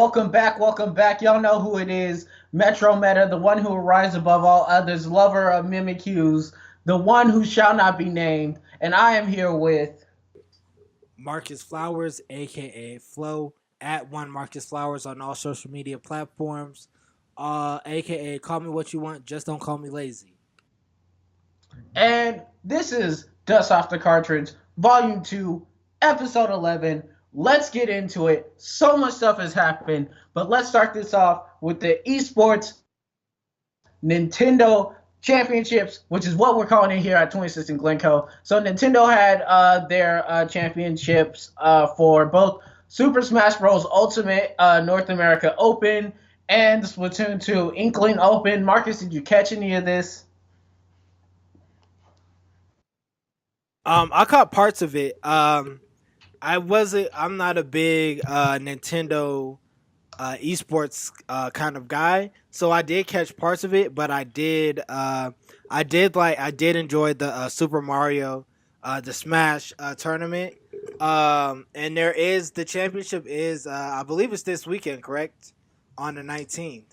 welcome back, welcome back. Y'all know who it is. MetroMeta, the one who will rise above all others, lover of mimicries, the one who shall not be named. And I am here with Marcus Flowers, aka Flo, at one Marcus Flowers on all social media platforms. Aka call me what you want, just don't call me lazy. and this is Dust Off the Cartridge, Volume 2, Episode 11. Let's get into it. So much stuff has happened, but let's start this off with the Esports Nintendo Championships, which is what we're calling it here at 26 in Glencoe. So Nintendo had their championships for both Super Smash Bros. Ultimate North America Open and the Splatoon 2 Inkling Open. Marcus, did you catch any of this? I caught parts of it. I'm not a big Nintendo esports kind of guy, so I did catch parts of it, but I did enjoy the Super Mario, the Smash tournament. And there is the championship is I believe it's this weekend, correct? On the 19th.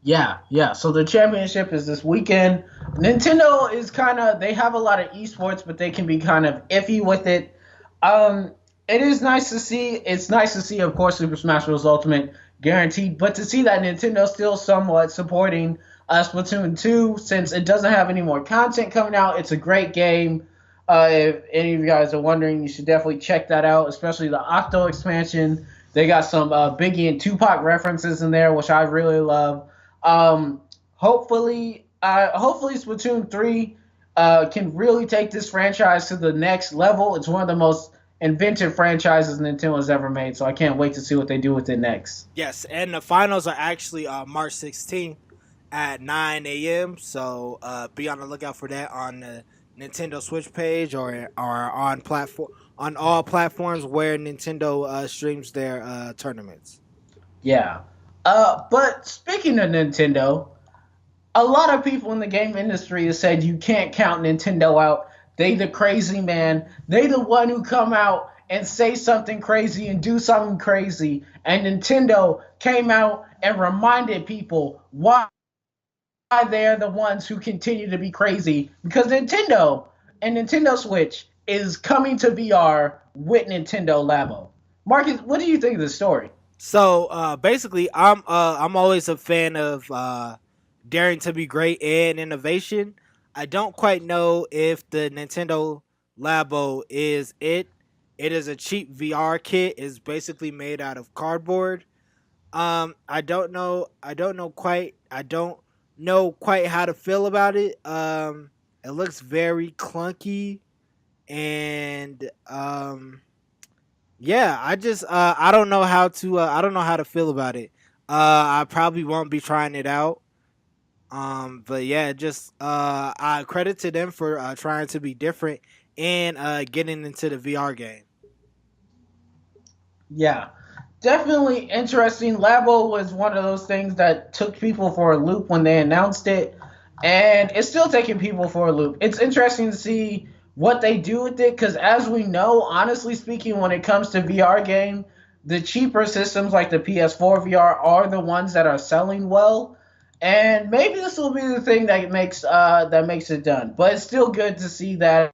Yeah. So the championship is this weekend. Nintendo is they have a lot of esports, but they can be kind of iffy with it. It is nice to see. It's nice to see, of course, Super Smash Bros. Ultimate guaranteed, but to see that Nintendo's still somewhat supporting Splatoon 2 since it doesn't have any more content coming out. It's a great game. If any of you guys are wondering, you should definitely check that out, especially the Octo expansion. They got some Biggie and Tupac references in there, which I really love. Hopefully Splatoon 3 can really take this franchise to the next level. It's one of the most inventive franchises Nintendo's ever made, so I can't wait to see what they do with it next. Yes, and the finals are actually March 16th at 9 a.m. So be on the lookout for that on the Nintendo Switch page or on all platforms where Nintendo streams their tournaments. Yeah. But speaking of Nintendo, a lot of people in the game industry have said you can't count Nintendo out. They the crazy man. They the one who come out and say something crazy and do something crazy. And Nintendo came out and reminded people why they're the ones who continue to be crazy. Because Nintendo and Nintendo Switch is coming to VR with Nintendo Labo. Marcus, what do you think of the story? So basically, I'm always a fan of daring to be great and innovation. I don't quite know if the Nintendo Labo is it. It is a cheap VR kit. It's basically made out of cardboard. I don't know. I don't know quite. I don't know quite how to feel about it. It looks very clunky, and yeah, I don't know how to I don't know how to feel about it. I probably won't be trying it out. But yeah, just I credit to them for trying to be different and getting into the VR game. Yeah, definitely interesting. Labo was one of those things that took people for a loop when they announced it, and it's still taking people for a loop. It's interesting to see what they do with it because, as we know, honestly speaking, when it comes to VR game, the cheaper systems like the PS4 VR are the ones that are selling well. And maybe this will be the thing that makes it done. But it's still good to see that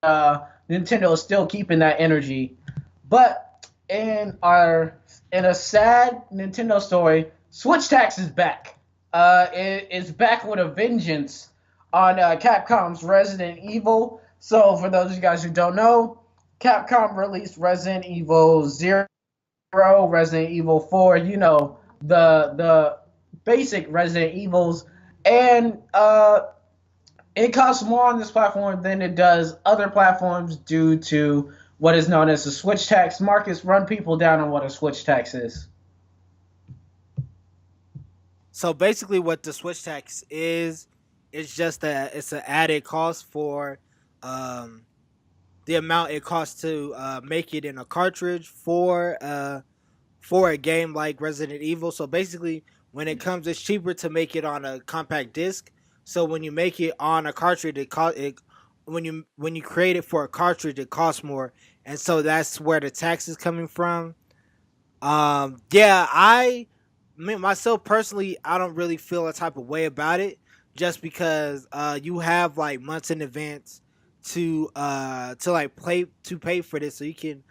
Nintendo is still keeping that energy. But in a sad Nintendo story, Switch Tax is back. It's back with a vengeance on Capcom's Resident Evil. So for those of you guys who don't know, Capcom released Resident Evil 0, Resident Evil 4. You know the basic Resident Evils, and it costs more on this platform than it does other platforms due to what is known as the Switch tax. Marcus, run people down on what a Switch tax is. So basically, what the Switch tax is, it's just that it's an added cost for um, the amount it costs to make it in a cartridge for a game like Resident Evil. So basically, when it comes, it's cheaper to make it on a compact disc. So when you make it on a cartridge, when you create it for a cartridge, it costs more, and so that's where the tax is coming from. Yeah, myself personally, I don't really feel a type of way about it, just because you have like months in advance to like pay for this, so you can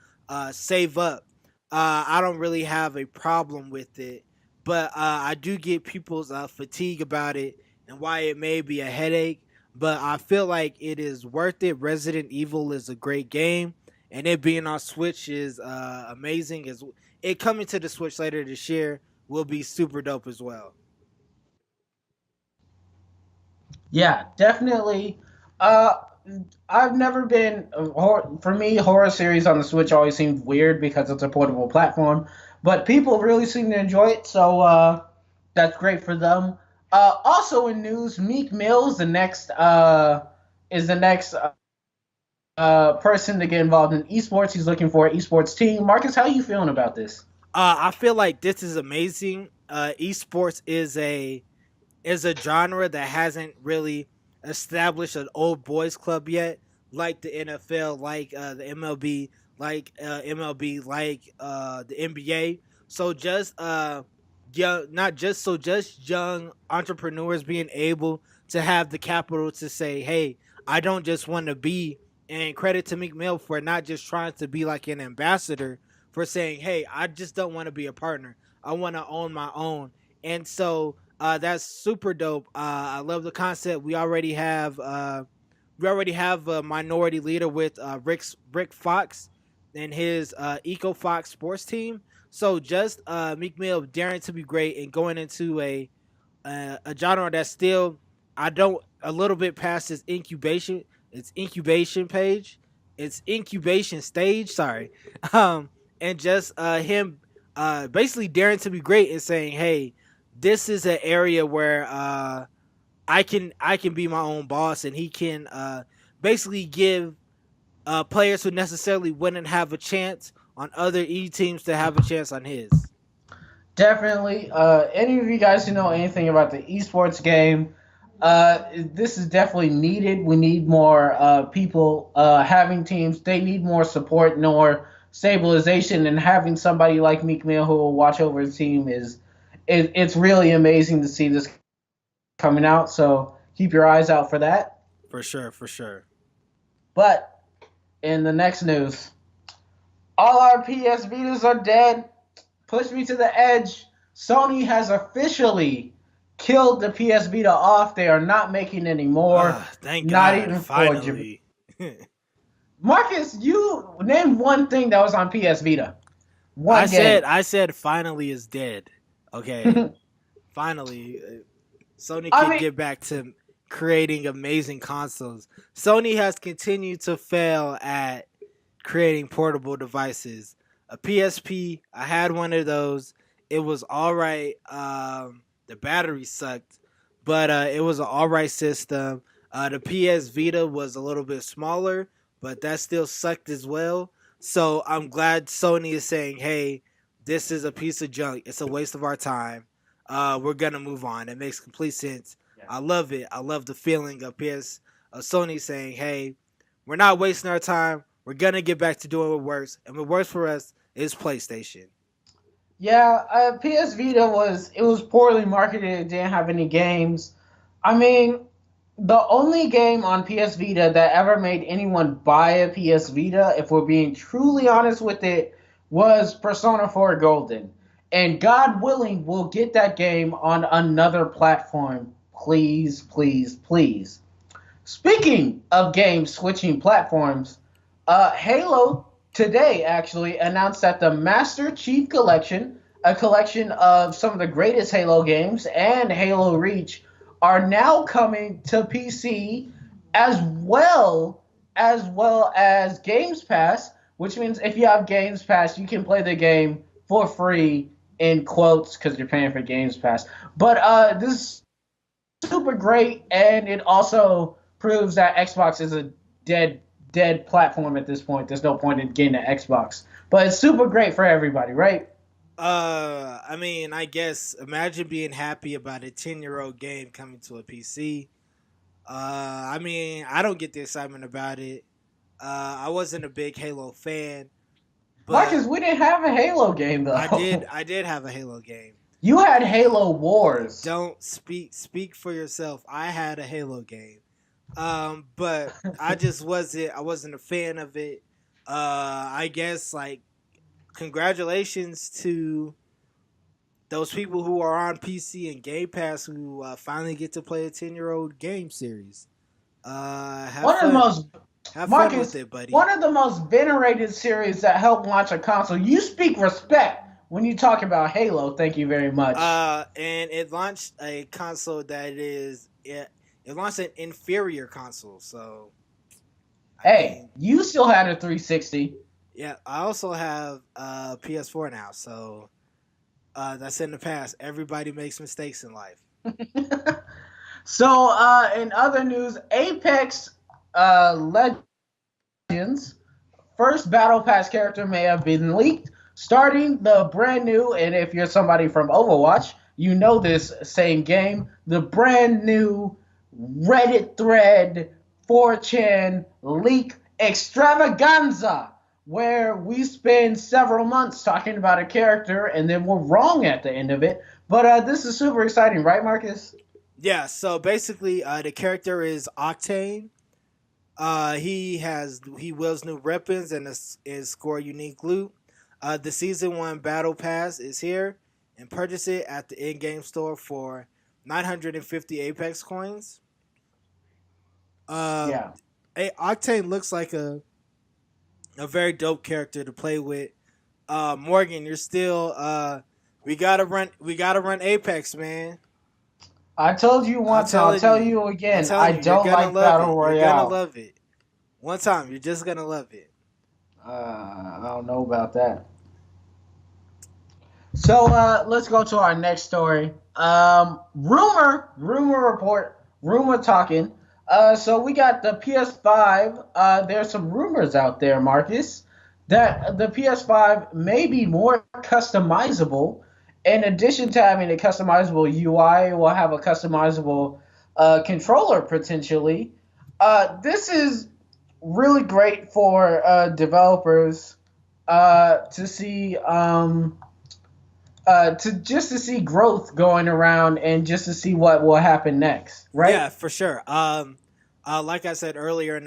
save up. I don't really have a problem with it, but I do get people's fatigue about it and why it may be a headache. But I feel like it is worth it. Resident Evil is a great game, and it being on Switch is amazing. As it coming to the Switch later this year will be super dope as well. Yeah, definitely. Uh, I've never been for me horror series on the Switch always seemed weird because it's a portable platform, but people really seem to enjoy it, so that's great for them. Also in news, Meek Mill is the next person to get involved in esports. He's looking for an esports team. Marcus, how are you feeling about this? I feel like this is amazing. Esports is a genre that hasn't really established an old boys club yet, like the NFL, like the MLB, the NBA. So just young, not just so just young entrepreneurs being able to have the capital to say, "Hey, I don't just want to be." And credit to Meek Mill for not just trying to be like an ambassador, for saying, "Hey, I just don't want to be a partner. I want to own my own." And so that's super dope. I love the concept. We already have a minority leader with Rick Fox and his Eco Fox sports team. So just Meek Mill daring to be great and going into a genre that's still I don't a little bit past its incubation page, its incubation stage. Sorry, um, and just him basically daring to be great and saying, "Hey, this is an area where I can be my own boss," and he can basically give players who necessarily wouldn't have a chance on other E teams to have a chance on his. Definitely. Any of you guys who know anything about the esports game, this is definitely needed. We need more people having teams. They need more support, more stabilization, and having somebody like Meek Mill who will watch over his team it's really amazing to see this coming out. So keep your eyes out for that. For sure, for sure. But in the next news, all our PS Vitas are dead. Push me to the edge. Sony has officially killed the PS Vita off. They are not making any more. Thank Not God, even for finally. Marcus, you name one thing that was on PS Vita. One game. I said finally is dead. Okay, finally, Sony I can mean, get back to creating amazing consoles. Sony has continued to fail at creating portable devices. A PSP, I had one of those. It was all right. The battery sucked, but it was an all right system. The PS Vita was a little bit smaller, but that still sucked as well. So I'm glad Sony is saying, "Hey, this is a piece of junk. It's a waste of our time. We're gonna move on." It makes complete sense. I love it. I love the feeling of Sony saying, "Hey, we're not wasting our time. We're gonna get back to doing what works, and what works for us is PlayStation." yeah, PS Vita was poorly marketed. It didn't have any games. I mean, the only game on PS Vita that ever made anyone buy a PS Vita, if we're being truly honest with it, was Persona 4 Golden. And God willing, we'll get that game on another platform. Please, please, please. Speaking of games switching platforms, Halo today actually announced that the Master Chief Collection, a collection of some of the greatest Halo games, and Halo Reach are now coming to PC as well as Games Pass, which means if you have Games Pass, you can play the game for free in quotes because you're paying for Games Pass. But this is super great, and it also proves that Xbox is a dead platform at this point. There's no point in getting an Xbox, but it's super great for everybody, right? I mean, I guess imagine being happy about a 10-year-old game coming to a PC. I mean, I don't get the excitement about it. I wasn't a big Halo fan. But Marcus, we didn't have a Halo game though. I did have a Halo game. You had Halo Wars. Don't speak for yourself. I had a Halo game. But I wasn't a fan of it. I guess like congratulations to those people who are on PC and Game Pass who finally get to play a 10-year-old game series. Have One of the fun. most Have fun with Marcus, it, buddy. one of the most venerated series that helped launch a console. You speak respect when you talk about Halo. Thank you very much. And it launched a console that is it launched an inferior console. So, I Hey, mean, you still had a 360. yeah, I also have PS4 now. So that's in the past. Everybody makes mistakes in life. So, in other news, Apex Legends first Battle Pass character may have been leaked, starting the brand new, and if you're somebody from Overwatch, you know this same game, the brand new Reddit thread 4chan leak extravaganza, where we spend several months talking about a character and then we're wrong at the end of it. But this is super exciting, right, Marcus? Yeah. So basically, the character is Octane. He wields new weapons and is score unique loot. The season 1 battle pass is here, and purchase it at the in-game store for 950 Apex coins. Um, Yeah. Octane looks like a very dope character to play with. Morgan, you're still we gotta run Apex, man. I told you I'm once, and I'll telling tell you. you I'm again. I telling you, you're don't gonna like love Battle it. You're gonna Royale. love it. One time, you're just gonna love it. I don't know about that. So let's go to our next story. Rumor report, rumor talking. So we got the PS5. There's some rumors out there, Marcus, that the PS5 may be more customizable. In addition to having a customizable UI, it will have a customizable controller potentially. This is really great for developers to see. To see growth going around and just to see what will happen next, Yeah, right? for sure. Like I said earlier in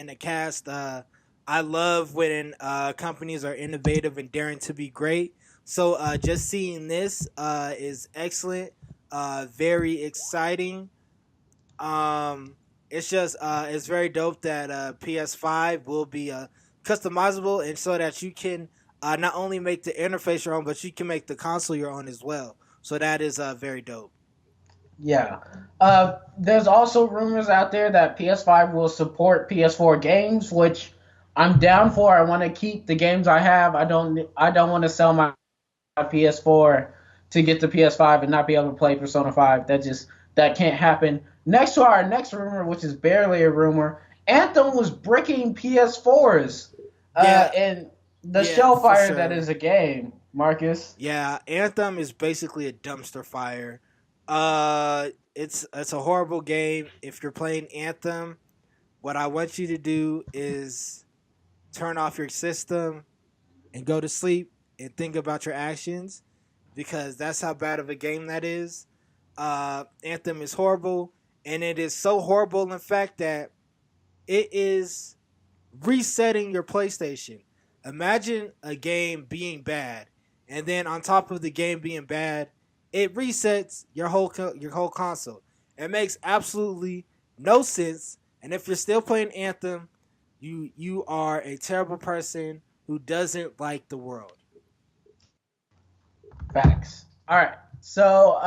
the cast, I love when companies are innovative and daring to be great. So just seeing this is excellent, very exciting. It's just it's very dope that PS5 will be customizable, and so that you can not only make the interface your own, but you can make the console your own as well. So that is very dope. Yeah. There's also rumors out there that PS5 will support PS4 games, which I'm down for. I want to keep the games I have. I don't want to sell my PS4 to get the PS5 and not be able to play Persona 5. That can't happen. Next to our next rumor, which is barely a rumor, Anthem was bricking PS4s Yeah, and the yeah, shell for fire that sure. is a game, Marcus. Yeah, Anthem is basically a dumpster fire. It's a horrible game. If you're playing Anthem, what I want you to do is turn off your system and go to sleep and think about your actions, because that's how bad of a game that is. Anthem is horrible, and it is so horrible in fact that it is resetting your PlayStation. Imagine a game being bad, and then on top of the game being bad, it resets your whole console. It makes absolutely no sense. And if you're still playing Anthem, you are a terrible person who doesn't like the world. Facts. All right. So,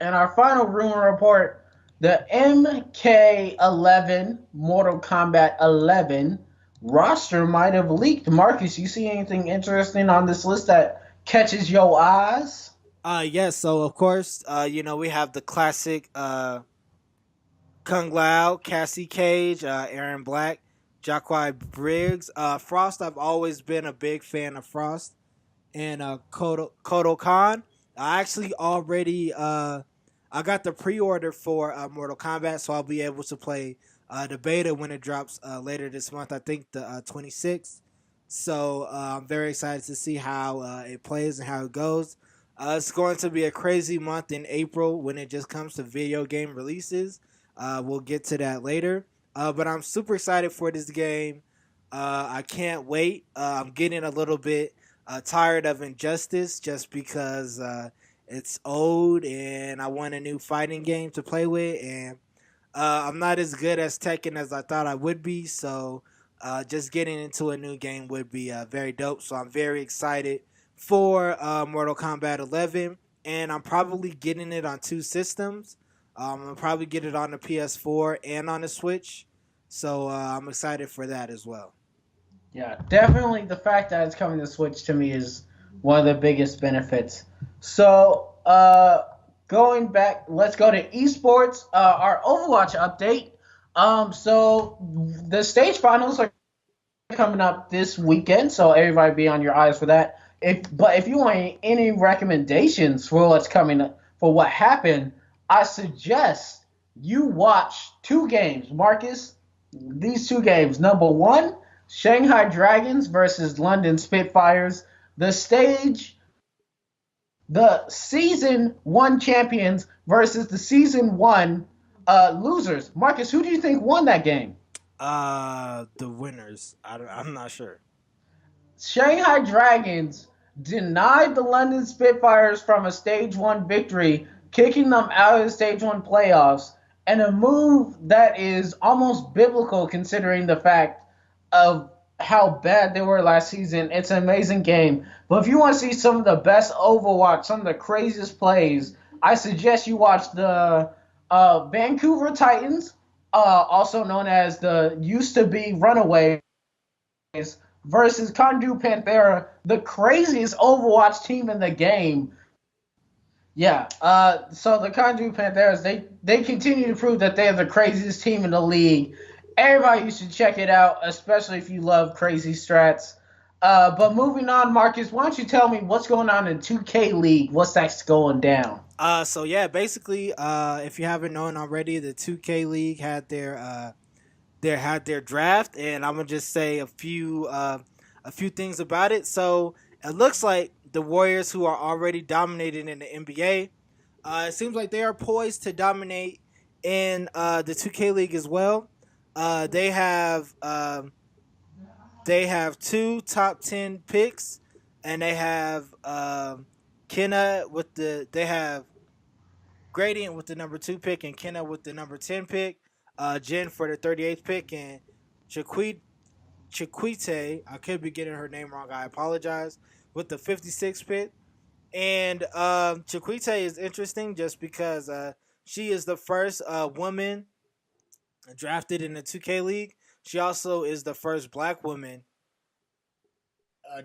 in our final rumor report, the MK11 Mortal Kombat 11 roster might have leaked. Marcus, you see anything interesting on this list that catches your eyes? Yes, so of course, we have the classic Kung Lao, Cassie Cage, Aaron Black, Jacquai Briggs. Frost, I've always been a big fan of Frost. And Kodo Khan. I actually already I got the pre-order for Mortal Kombat, so I'll be able to play the beta when it drops later this month. I think the 26th. So I'm very excited to see how it plays and how it goes. It's going to be a crazy month in April when it just comes to video game releases. We'll get to that later. But I'm super excited for this game. I can't wait. I'm getting a little bit tired of Injustice just because it's old and I want a new fighting game to play with. And I'm not as good as Tekken as I thought I would be. So just getting into a new game would be very dope. So I'm very excited for Mortal Kombat 11, and I'm probably getting it on two systems. I'll probably get it on the PS4 and on the Switch. So I'm excited for that as well. Yeah, definitely the fact that it's coming to Switch to me is one of the biggest benefits. So, going back, let's go to esports. Our Overwatch update. So the stage finals are coming up this weekend, so everybody be on your eyes for that. If you want any recommendations for what's coming up, for what happened, I suggest you watch two games, Marcus. These two games. Number one, Shanghai Dragons versus London Spitfires. The stage, the season one champions versus the season one losers. Marcus, who do you think won that game? The winners. I'm not sure. Shanghai Dragons denied the London Spitfires from a Stage 1 victory, kicking them out of the Stage 1 playoffs, and a move that is almost biblical considering the fact of how bad they were last season. It's an amazing game. But if you want to see some of the best Overwatch, some of the craziest plays, I suggest you watch the Vancouver Titans, also known as the used to be Runaways, versus Condu Panthera, the craziest Overwatch team in the game. Yeah, so the Condu Pantheras, they continue to prove that they're the craziest team in the league. Everybody, you should check it out, especially if you love crazy strats. But moving on, Marcus, why don't you tell me what's going on in 2K League? What's that's going down? So yeah, basically, if you haven't known already, the 2K League had their draft, and I'm gonna just say a few things about it. So it looks like the Warriors, who are already dominating in the NBA, it seems like they are poised to dominate in the 2K League as well. Uh, they have um, they have two top 10 picks, and they have Kenna with they have Gradient with the number 2 pick and Kenna with the number 10 pick, Jen for the 38th pick, and Chiquit Chiquite, I could be getting her name wrong. I apologize. With the 56th pick, and Chiquite is interesting just because she is the first woman drafted in the 2K League. She also is the first black woman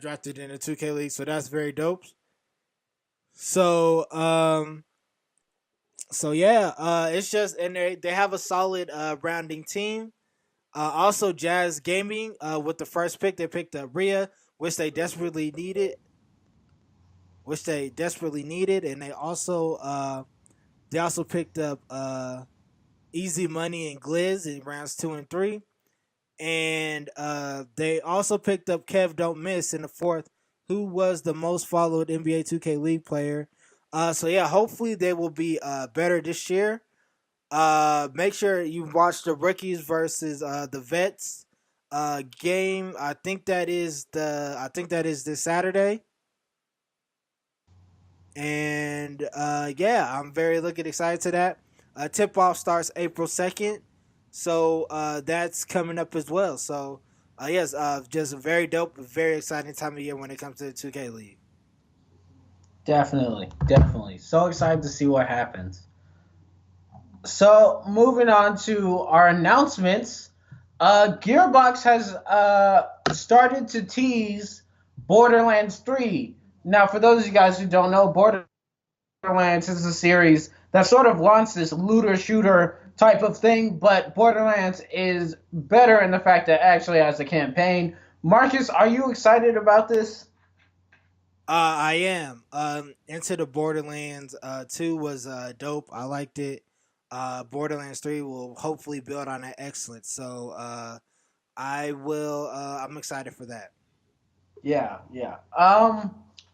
drafted in the 2K League, so that's very dope. So yeah, it's just and they have a solid rounding team. Also, Jazz Gaming with the first pick, they picked up Rhea, which they desperately needed, and they also picked up Easy Money and Gliz in rounds 2 and 3, and they also picked up Kev Don't Miss in the fourth, who was the most followed NBA 2K League player. So yeah, hopefully they will be better this year. Make sure you watch the rookies versus the vets game. I think that is this Saturday. And yeah, I'm very looking excited to that. Tip off starts April 2nd, so that's coming up as well. So yes, just a very dope, very exciting time of year when it comes to the 2K League. Definitely, definitely. So excited to see what happens. So moving on to our announcements, Gearbox has started to tease Borderlands 3. Now, for those of you guys who don't know, Borderlands is a series that sort of wants this looter shooter type of thing, but Borderlands is better in the fact that it actually has a campaign. Marcus, are you excited about this? I am. Into the Borderlands 2 was dope. I liked it. Borderlands 3 will hopefully build on that excellence. So I'm excited for that. Yeah.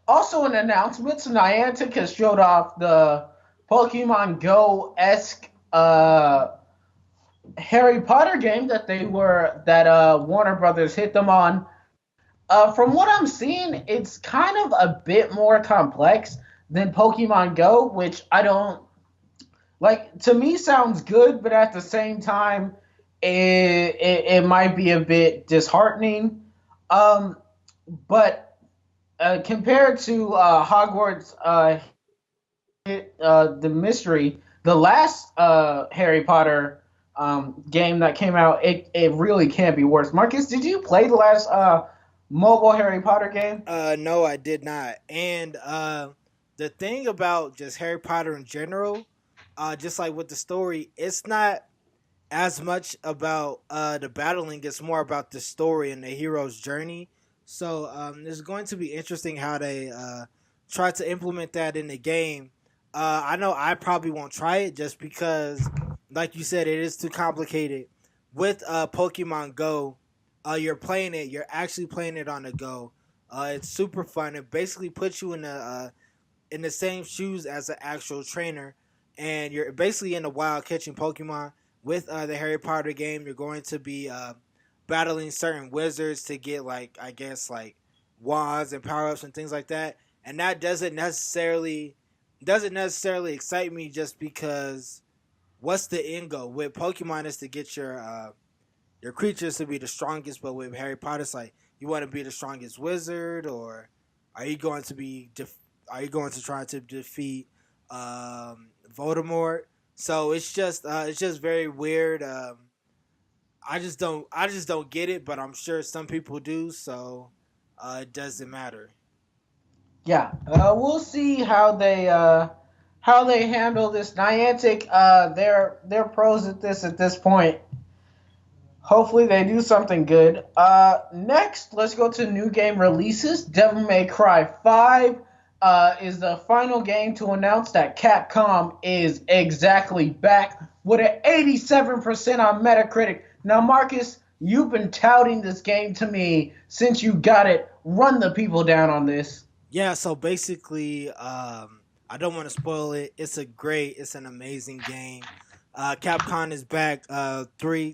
Also in announcements, Niantic has showed off the Pokemon Go esque Harry Potter game that Warner Brothers hit them on. From what I'm seeing, it's kind of a bit more complex than Pokemon Go, which I don't like. To me, sounds good, but at the same time, it might be a bit disheartening. Um, but compared to Hogwarts, the mystery, the last Harry Potter game that came out, it really can't be worse. Marcus, did you play the last mobile Harry Potter game? No, I did not. And the thing about just Harry Potter in general, just like with the story, it's not as much about the battling. It's more about the story and the hero's journey. So it's going to be interesting how they try to implement that in the game. I know I probably won't try it just because, like you said, it is too complicated. With Pokemon Go, you're actually playing it on the go. It's super fun. It basically puts you in the same shoes as an actual trainer, and you're basically in the wild catching Pokemon. With the Harry Potter game, you're going to be battling certain wizards to get like I guess like wands and power ups and things like that. And that doesn't necessarily excite me just because what's the end goal with Pokemon is to get your creatures to be the strongest, but with Harry Potter, it's like you want to be the strongest wizard, or are you going to be are you going to try to defeat Voldemort? So it's just very weird. I just don't get it, but I'm sure some people do. So it doesn't matter. Yeah, we'll see how they handle this. Niantic, they're pros at this point. Hopefully they do something good. Next, let's go to new game releases. Devil May Cry 5 is the final game to announce that Capcom is exactly back with an 87% on Metacritic. Now, Marcus, you've been touting this game to me since you got it. Run the people down on this. Yeah. So basically, I don't want to spoil it. It's an amazing game. Capcom is back.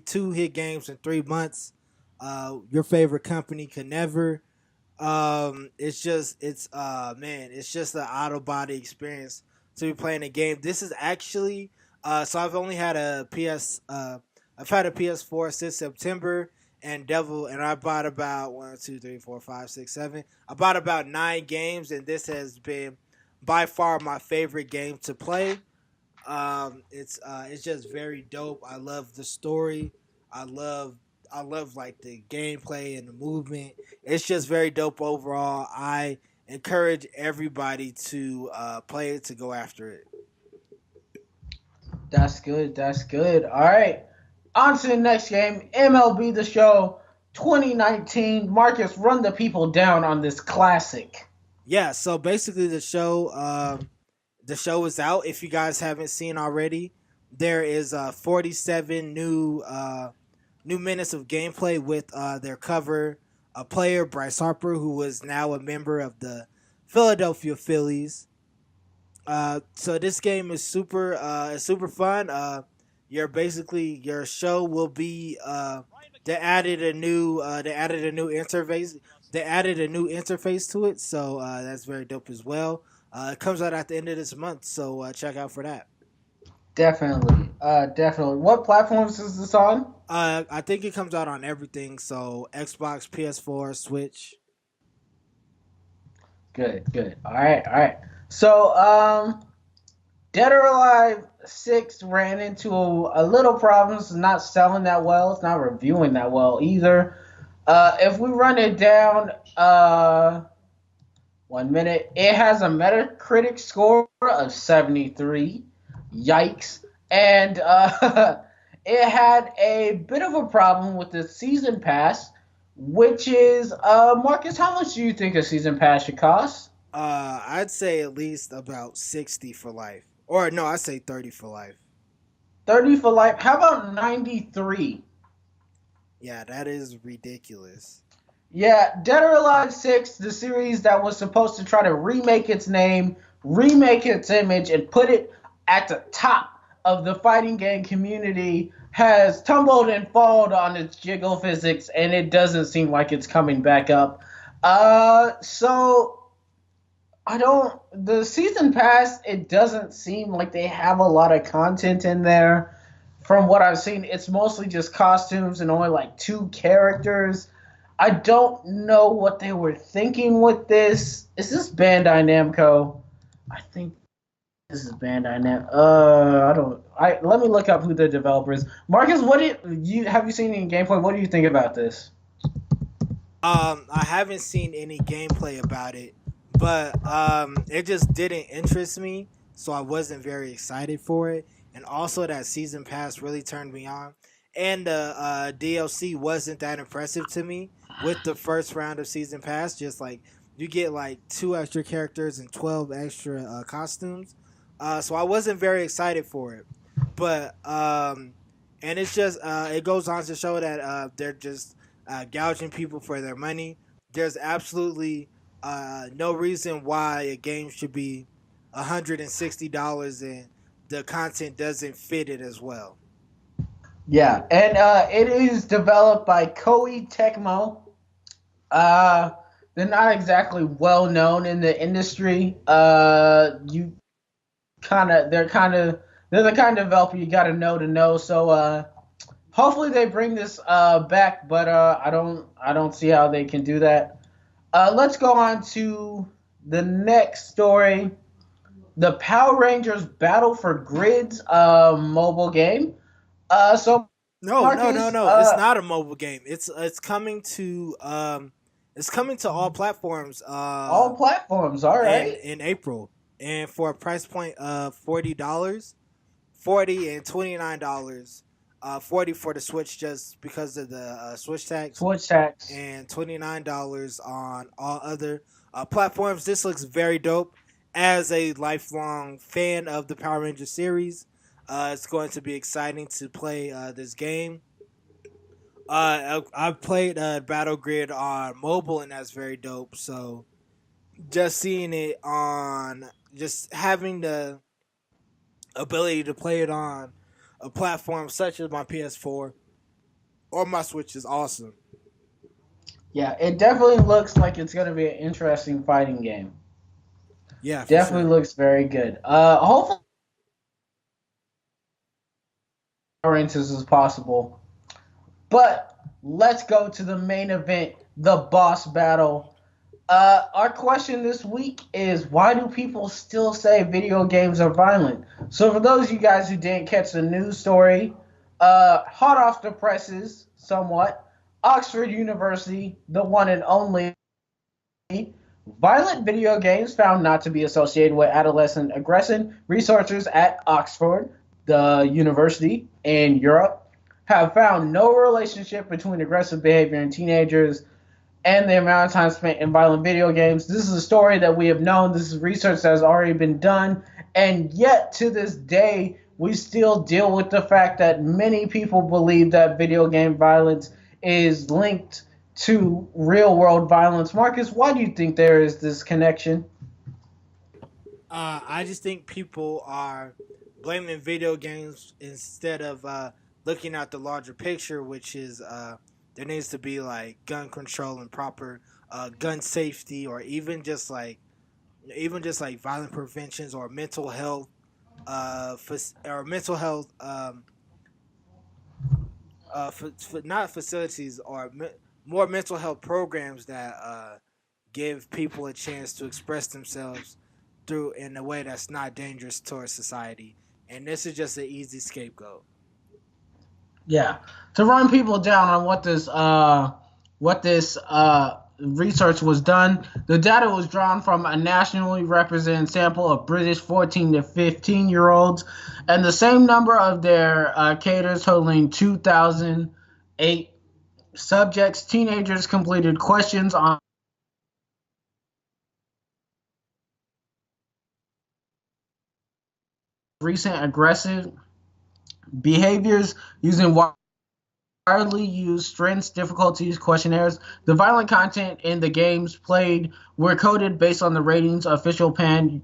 Two hit games in 3 months. Your favorite company can never. It's just an out of body experience to be playing a game. This is actually so I've only had a I've had a PS4 since September, and I bought about one, two, three, four, five, six, seven. I bought about 9 games, and this has been by far my favorite game to play. It's just very dope. I love the story. I love I love like the gameplay and the movement. It's just very dope overall. I encourage everybody to play it, to go after it. That's good. That's good. All right. On to the next game, MLB The Show 2019. Marcus, run the people down on this classic. Yeah, so basically the show is out. If you guys haven't seen already, there is 47 new minutes of gameplay with their cover a player Bryce Harper, who is now a member of the Philadelphia Phillies. So this game is super fun. Your show will be they added a new interface. They added a new interface to it, so that's very dope as well. It comes out at the end of this month, so check out for that. Definitely. Definitely. What platforms is this on? I think it comes out on everything, so Xbox, PS4, Switch. Good, good. All right. So, Dead or Alive 6 ran into a little problems. It's not selling that well. It's not reviewing that well either. If we run it down, 1 minute, it has a Metacritic score of 73. Yikes. And it had a bit of a problem with the season pass, which is, Marcus, how much do you think a season pass should cost? I'd say at least about 60 for life, or no, I'd say 30 for life. 30 for life. How about 93? Yeah, that is ridiculous. Yeah, Dead or Alive 6, the series that was supposed to try to remake its name, remake its image, and put it at the top of the fighting game community, has tumbled and fallen on its jiggle physics, and it doesn't seem like it's coming back up. So I don't. The season pass, it doesn't seem like they have a lot of content in there. From what I've seen, it's mostly just costumes and only like two characters. I don't know what they were thinking with this. Is this Bandai Namco? I think this is Bandai Namco. I don't. Let me look up who the developer is. Marcus, what do you have you seen any gameplay? What do you think about this? I haven't seen any gameplay about it, but it just didn't interest me, so I wasn't very excited for it. And also, that season pass really turned me on, and the DLC wasn't that impressive to me with the first round of season pass. Just like you get like 2 extra characters and 12 extra costumes, so I wasn't very excited for it. But and it's just it goes on to show that they're just gouging people for their money. There's absolutely no reason why a game should be $160 and the content doesn't fit it as well. Yeah, and it is developed by Koei Tecmo. Uh, they're not exactly well known in the industry. You they're the kind of developer you got to know to know. So hopefully they bring this back, but I don't see how they can do that. Let's go on to the next story. The Power Rangers Battle for Grids mobile game. So No, no, no, Marcus, no. It's not a mobile game. It's coming to all platforms all platforms, all right. in April, and for a price point of $40, 40 and $29. 40 for the Switch just because of the Switch tax, Switch tax. and $29 on all other platforms. This looks very dope. As a lifelong fan of the Power Rangers series, it's going to be exciting to play this game. I've played Battle Grid on mobile, and that's very dope. So just seeing it on, just having the ability to play it on a platform such as my PS4 or my Switch is awesome. Yeah, it definitely looks like it's going to be an interesting fighting game. Yeah, for Definitely sure. looks very good. Hopefully, as is possible. But let's go to the main event, the boss battle. Our question this week is, why do people still say video games are violent? So for those of you guys who didn't catch the news story, hot off the presses somewhat, Oxford University, the one and only, violent video games found not to be associated with adolescent aggression. Researchers at Oxford, the university in Europe, have found no relationship between aggressive behavior in teenagers and the amount of time spent in violent video games. This is a story that we have known. This is research that has already been done. And yet, to this day, we still deal with the fact that many people believe that video game violence is linked to real world violence. Marcus, why do you think there is this connection? I just think people are blaming video games instead of looking at the larger picture, which is there needs to be like gun control and proper gun safety, or even just like violent preventions or mental health, or mental health, not facilities, or more mental health programs that give people a chance to express themselves through in a way that's not dangerous towards society. And this is just an easy scapegoat. Yeah, to run people down on what this research was done. The data was drawn from a nationally represented sample of British 14 to 15-year-olds, and the same number of their cadres, totaling 2,008 subjects. Teenagers completed questions on recent aggressive behaviors using widely used strengths, difficulties, questionnaires. The violent content in the games played were coded based on the ratings, official pan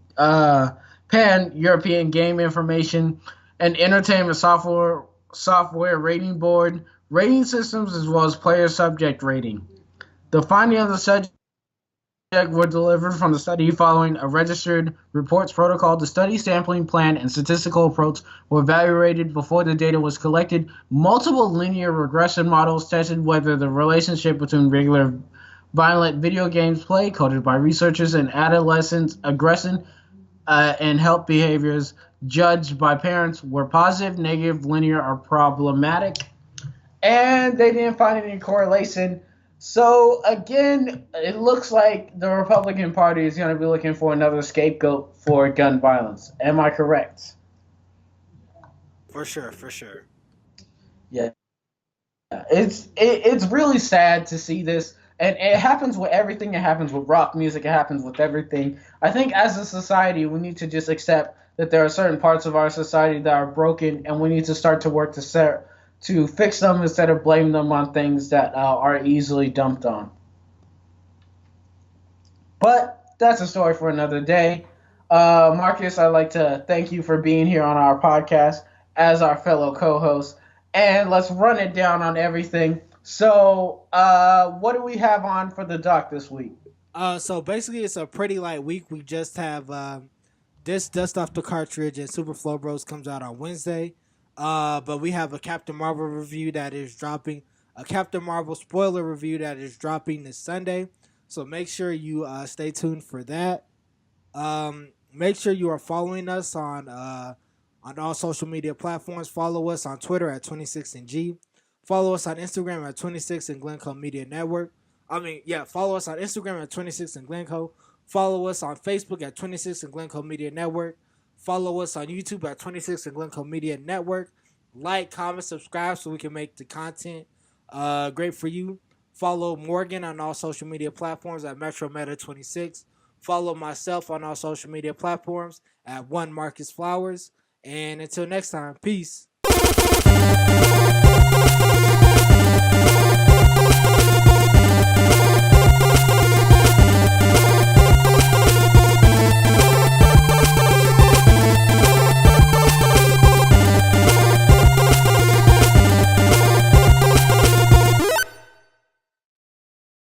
European game information, and entertainment software rating board rating systems, as well as player subject rating. The finding of the subject were delivered from the study following a registered reports protocol. The study sampling plan and statistical approach were evaluated before the data was collected. Multiple linear regression models tested whether the relationship between regular violent video games play, coded by researchers, and adolescent aggression and health behaviors judged by parents were positive, negative, linear, or problematic. And they didn't find any correlation. So again, it looks like the Republican Party is going to be looking for another scapegoat for gun violence. Am I correct? For sure, for sure. Yeah, it's really sad to see this, and it happens with everything. It happens with rock music. It happens with everything. I think as a society, we need to just accept that there are certain parts of our society that are broken, and we need to start to work to fix them instead of blaming them on things that are easily dumped on. But that's a story for another day. Marcus, I'd like to thank you for being here on our podcast as our fellow co-host. And let's run it down on everything. So, what do we have on for the doc this week? So basically, it's a pretty light week. We just have this Dust Off the Cartridge and Super Flow Bros comes out on Wednesday. But we have a Captain Marvel review that is dropping, a Captain Marvel spoiler review that is dropping this Sunday. So make sure you stay tuned for that. Make sure you are following us on all social media platforms. Follow us on Twitter at 26NG. Follow us on Instagram at 26 and Glencoe Media Network. Follow us on Instagram at 26 and Glencoe. Follow us on Facebook at 26 and Glencoe Media Network. Follow us on YouTube at 26 and Glencoe Media Network. Like, comment, subscribe so we can make the content great for you. Follow Morgan on all social media platforms at MetroMeta26. Follow myself on all social media platforms at 1 Marcus Flowers. And until next time, peace.